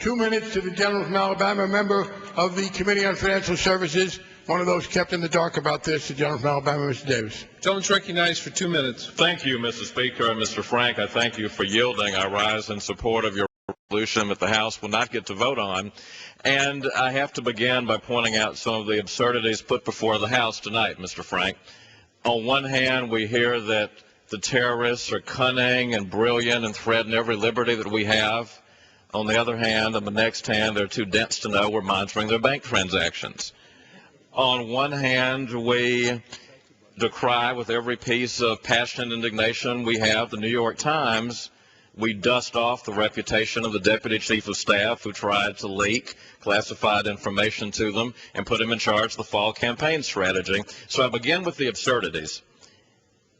2 minutes to the gentleman from Alabama, a member of the Committee on Financial Services, one of those kept in the dark about this, the gentleman from Alabama, Mr. Davis. Gentleman's recognized for 2 minutes. Thank you, Mr. Speaker. And Mr. Frank, I thank you for yielding. I rise in support of your resolution that the House will not get to vote on. And I have to begin by pointing out some of the absurdities put before the House tonight, Mr. Frank. On one hand, we hear that the terrorists are cunning and brilliant and threaten every liberty that we have. On the other hand, on the next hand, they're too dense to know we're monitoring their bank transactions. On one hand, we decry with every piece of passionate indignation we have the New York Times. We dust off the reputation of the Deputy Chief of Staff who tried to leak classified information to them and put him in charge of the fall campaign strategy. So I begin with the absurdities,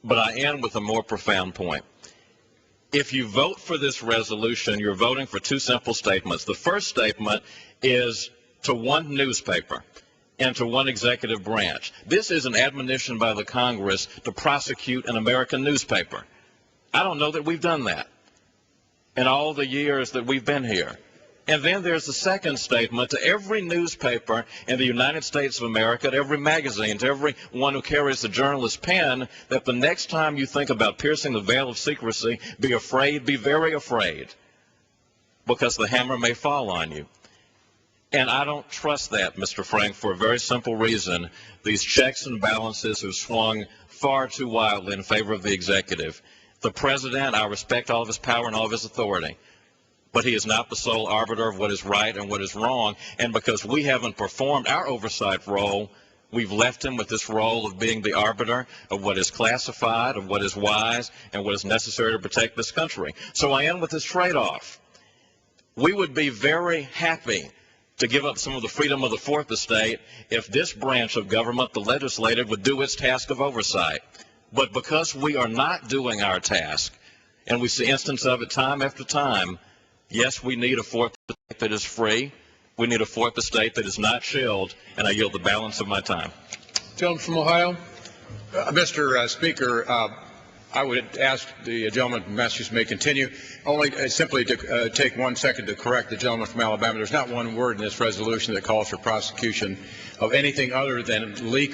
but I end with a more profound point. If you vote for this resolution, you're voting for two simple statements. The first statement is to one newspaper and to one executive branch. This is an admonition by the Congress to prosecute an American newspaper. I don't know that we've done that in all the years that we've been here. And then there's the second statement to every newspaper in the United States of America, to every magazine, to everyone who carries the journalist's pen, that the next time you think about piercing the veil of secrecy, be afraid, be very afraid, because the hammer may fall on you. And I don't trust that, Mr. Frank, for a very simple reason. These checks and balances have swung far too wildly in favor of the executive. The president, I respect all of his power and all of his authority, but he is not the sole arbiter of what is right and what is wrong. And because we haven't performed our oversight role, we've left him with this role of being the arbiter of what is classified, of what is wise, and what is necessary to protect this country. So I end with this trade-off. We would be very happy to give up some of the freedom of the Fourth Estate if this branch of government, the legislative, would do its task of oversight. But because we are not doing our task, and we see instances of it time after time, yes, we need a Fourth Estate that is free. We need a Fourth Estate that is not shilled, and I yield the balance of my time. Gentleman from Ohio. Mr. Speaker, I would ask the gentleman from Massachusetts may continue. Only simply to take 1 second to correct the gentleman from Alabama. There's not one word in this resolution that calls for prosecution of anything other than leak